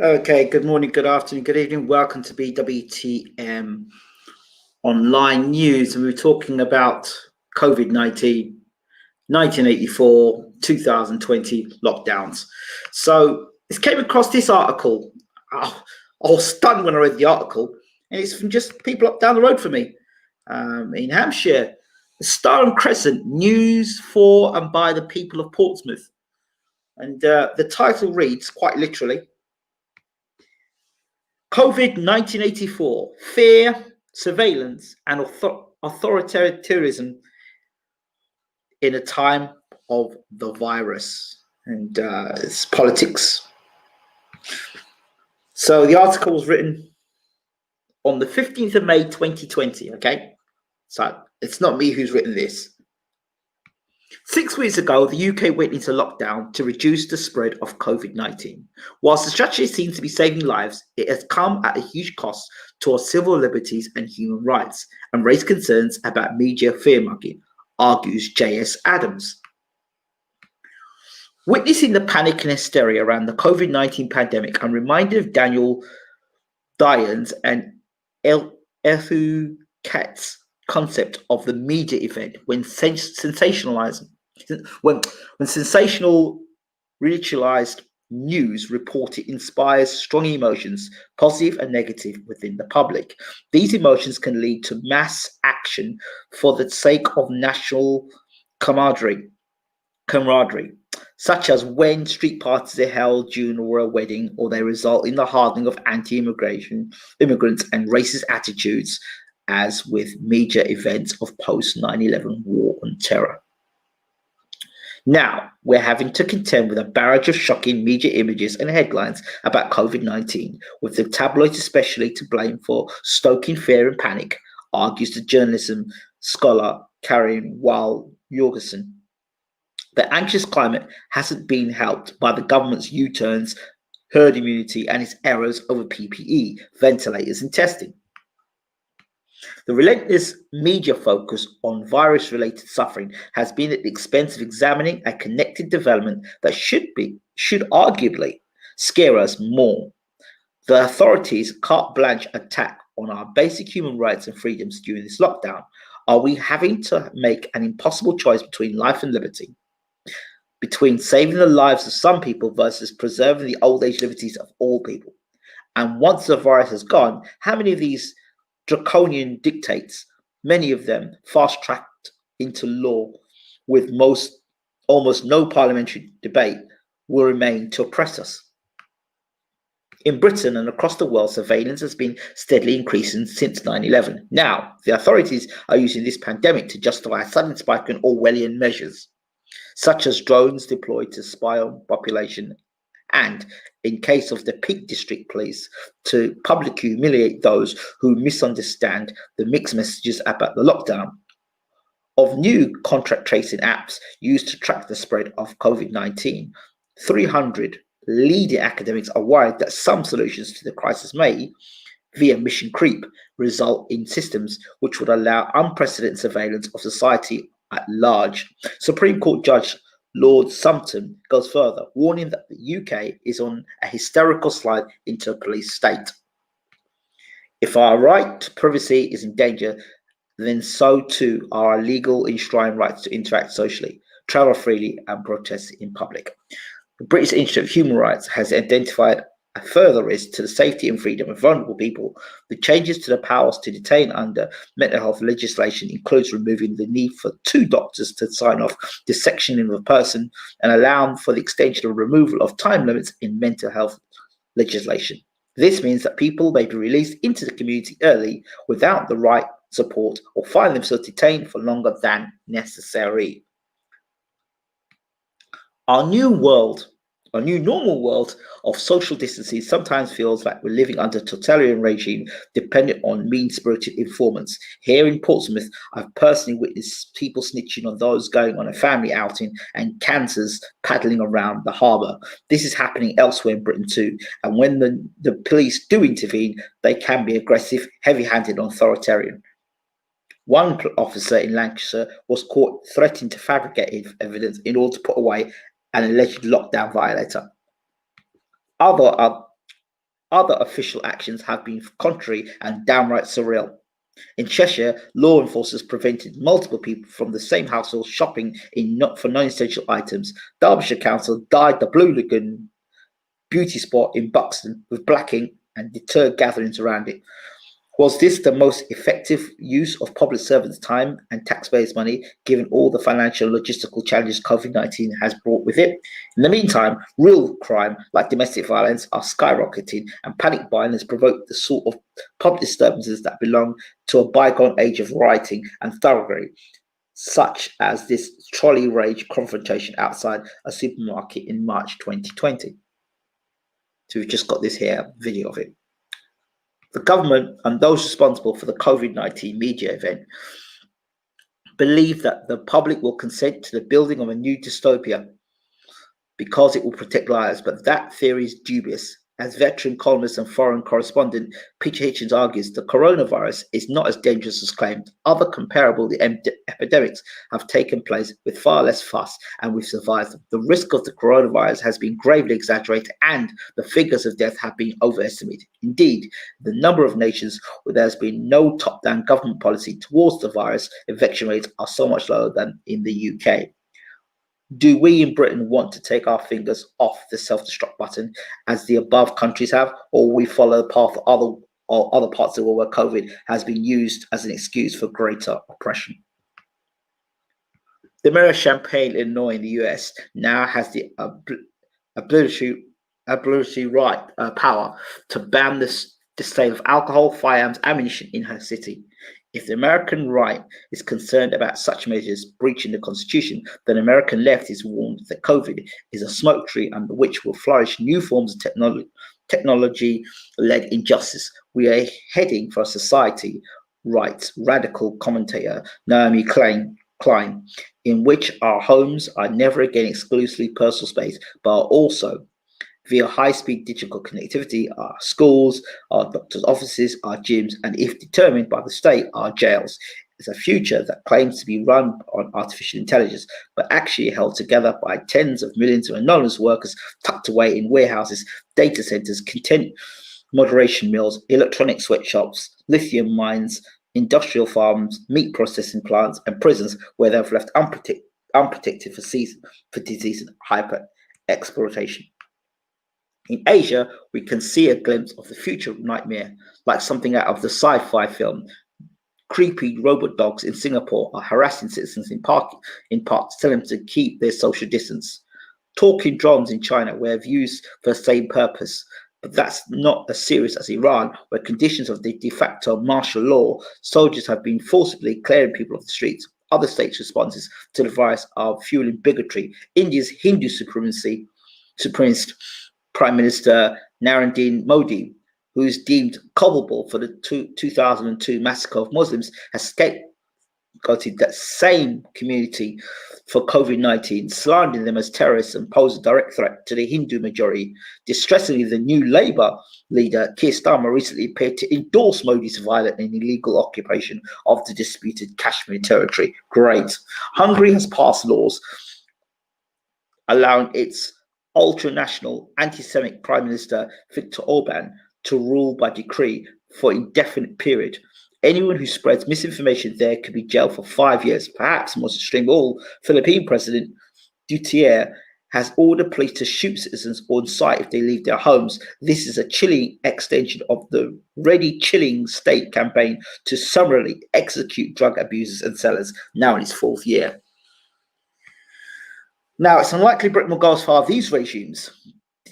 Okay, good morning, good afternoon, good evening. Welcome to BWTM Online News. And we're talking about COVID-19, 1984, 2020 lockdowns. So I came across this article. I was stunned when I read the article, and it's from just people up down the road from me in Hampshire. The Star Crescent News for and by the people of Portsmouth. And the title reads quite literally, COVID-1984, fear, surveillance, and authoritarianism in a time of the virus. And it's politics. So the article was written on the 15th of May 2020, okay? So it's not me who's written this. 6 weeks ago, the UK went into lockdown to reduce the spread of COVID-19. Whilst the strategy seems to be saving lives, it has come at a huge cost to our civil liberties and human rights and raised concerns about media fear-mongering, argues J.S. Adams. Witnessing the panic and hysteria around the COVID-19 pandemic, I'm reminded of Daniel Dion's and Ethu Katz's concept of the media event when sensational ritualized news reported inspires strong emotions, positive and negative, within the public. These emotions can lead to mass action for the sake of national camaraderie, such as when street parties are held during a royal wedding, or they result in the hardening of immigrants and racist attitudes, as with major events of post 9/11 war on terror. Now, we're having to contend with a barrage of shocking media images and headlines about COVID-19, with the tabloids especially to blame for stoking fear and panic, argues the journalism scholar Karen Weil-Jorgensen. The anxious climate hasn't been helped by the government's U-turns, herd immunity, and its errors over PPE, ventilators, and testing. The relentless media focus on virus-related suffering has been at the expense of examining a connected development that should arguably scare us more. The authorities' carte blanche attack on our basic human rights and freedoms during this lockdown. Are we having to make an impossible choice between life and liberty? Between saving the lives of some people versus preserving the old age liberties of all people? And once the virus has gone, how many of these draconian dictates, many of them fast-tracked into law with almost no parliamentary debate, will remain to oppress us? In Britain and across the world, surveillance has been steadily increasing since 9/11. Now, the authorities are using this pandemic to justify a sudden spike in Orwellian measures, such as drones deployed to spy on population and, in case of the Peak District Police, to publicly humiliate those who misunderstand the mixed messages about the lockdown. Of new contact tracing apps used to track the spread of COVID-19, 300 leading academics are worried that some solutions to the crisis may, via mission creep, result in systems which would allow unprecedented surveillance of society at large. Supreme Court Judge Lord Sumpton goes further, warning that the UK is on a hysterical slide into a police state. If our right to privacy is in danger, then so too are our legal enshrined rights to interact socially, travel freely, and protest in public. The British Institute of Human Rights has identified a further risk to the safety and freedom of vulnerable people. The changes to the powers to detain under mental health legislation includes removing the need for 2 doctors to sign off dissectioning of a person and allowing for the extension or removal of time limits in mental health legislation. This means that people may be released into the community early without the right support or find themselves detained for longer than necessary. Our new normal world of social distancing sometimes feels like we're living under a totalitarian regime dependent on mean-spirited informants. Here in Portsmouth, I've personally witnessed people snitching on those going on a family outing and cancers paddling around the harbour. This is happening elsewhere in Britain too, and when the police do intervene, they can be aggressive, heavy-handed and authoritarian. One officer in Lancashire was caught threatening to fabricate evidence in order to put away an alleged lockdown violator. Other official actions have been contrary and downright surreal. In Cheshire, law enforcers prevented multiple people from the same household shopping for non-essential items. Derbyshire Council dyed the Blue Lagoon beauty spot in Buxton with black ink and deterred gatherings around it. Was this the most effective use of public servants' time and taxpayers' money, given all the financial and logistical challenges COVID-19 has brought with it? In the meantime, real crime, like domestic violence, are skyrocketing, and panic buying has provoked the sort of public disturbances that belong to a bygone age of rioting and thoroughfare, such as this trolley rage confrontation outside a supermarket in March 2020. So we've just got this here video of it. The government and those responsible for the COVID-19 media event believe that the public will consent to the building of a new dystopia because it will protect lives, but that theory is dubious. As veteran columnist and foreign correspondent Peter Hitchens argues, the coronavirus is not as dangerous as claimed. Other comparable epidemics have taken place with far less fuss, and we've survived them. The risk of the coronavirus has been gravely exaggerated, and the figures of death have been overestimated. Indeed, the number of nations where there has been no top-down government policy towards the virus infection rates are so much lower than in the UK. Do we in Britain want to take our fingers off the self-destruct button as the above countries have, or will we follow the path of other parts of the world where COVID has been used as an excuse for greater oppression? The mayor of Champaign, Illinois, in the US, now has the obligatory power to ban the sale of alcohol, firearms, ammunition in her city. If the American right is concerned about such measures breaching the Constitution, then the American left is warned that COVID is a smoke tree under which will flourish new forms of technology-led injustice. We are heading for a society, writes radical commentator Naomi Klein, in which our homes are never again exclusively personal space, but are also, via high-speed digital connectivity, our schools, our doctors' offices, our gyms, and if determined by the state, our jails. It's a future that claims to be run on artificial intelligence, but actually held together by tens of millions of anonymous workers tucked away in warehouses, data centers, content moderation mills, electronic sweatshops, lithium mines, industrial farms, meat processing plants, and prisons where they've left unprotected for disease and hyper exploitation. In Asia, we can see a glimpse of the future nightmare, like something out of the sci-fi film. Creepy robot dogs in Singapore are harassing citizens in parks, telling them to keep their social distance. Talking drums in China were used for the same purpose, but that's not as serious as Iran, where conditions of the de facto martial law, soldiers have been forcibly clearing people off the streets. Other states' responses to the virus are fueling bigotry. India's Hindu supremacist Prime Minister Narendra Modi, who is deemed culpable for the 2002 massacre of Muslims, has scapegoated that same community for COVID-19, slandering them as terrorists and pose a direct threat to the Hindu majority. Distressingly, the new Labour leader, Keir Starmer, recently appeared to endorse Modi's violent and illegal occupation of the disputed Kashmir territory. Great. Hungary has passed laws allowing its ultra-national anti-Semitic Prime Minister Viktor Orban to rule by decree for indefinite period. Anyone who spreads misinformation there could be jailed for 5 years. Perhaps most extreme of all, Philippine President Duterte has ordered police to shoot citizens on sight if they leave their homes. This is a chilling extension of the already chilling state campaign to summarily execute drug abusers and sellers, now in its 4th year. Now, it's unlikely Britain will go as far as these regimes.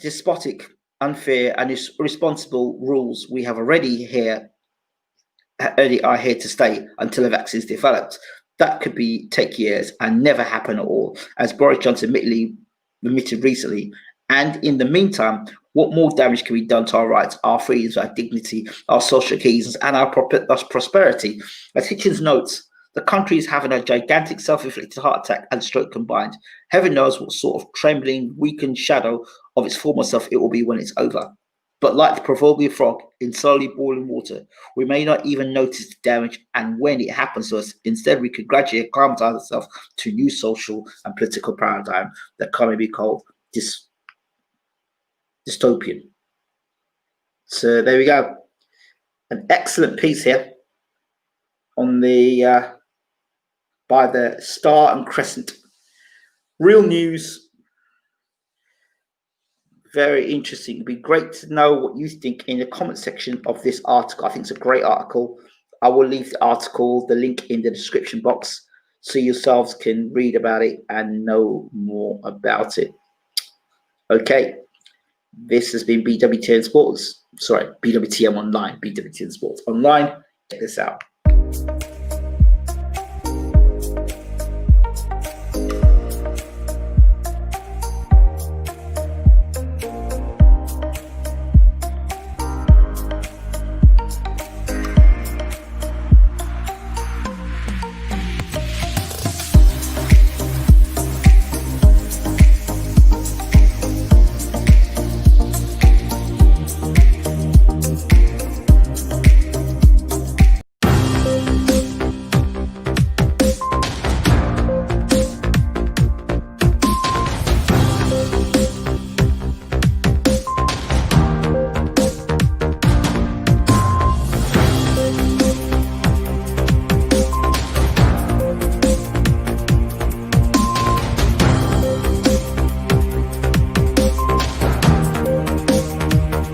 Despotic, unfair, and irresponsible rules we have already are here to stay until a vaccine is developed. That could take years and never happen at all, as Boris Johnson admitted recently. And in the meantime, what more damage can be done to our rights, our freedoms, our dignity, our social cohesion, and our prosperity? As Hitchens notes, the country is having a gigantic self-inflicted heart attack and stroke combined. Heaven knows what sort of trembling, weakened shadow of its former self it will be when it's over. But like the proverbial frog in slowly boiling water, we may not even notice the damage, and when it happens to us, instead we could gradually acclimatize ourselves to a new social and political paradigm that can be called dystopian. So there we go. An excellent piece here on the by the Star and Crescent. Real news. Very interesting. It'd be great to know what you think in the comment section of this article. I think it's a great article. I will leave the article, the link in the description box, so yourselves can read about it and know more about it. Okay, this has been BWTN Sports. Sorry, BWTM Online, BWTN Sports Online. Check this out.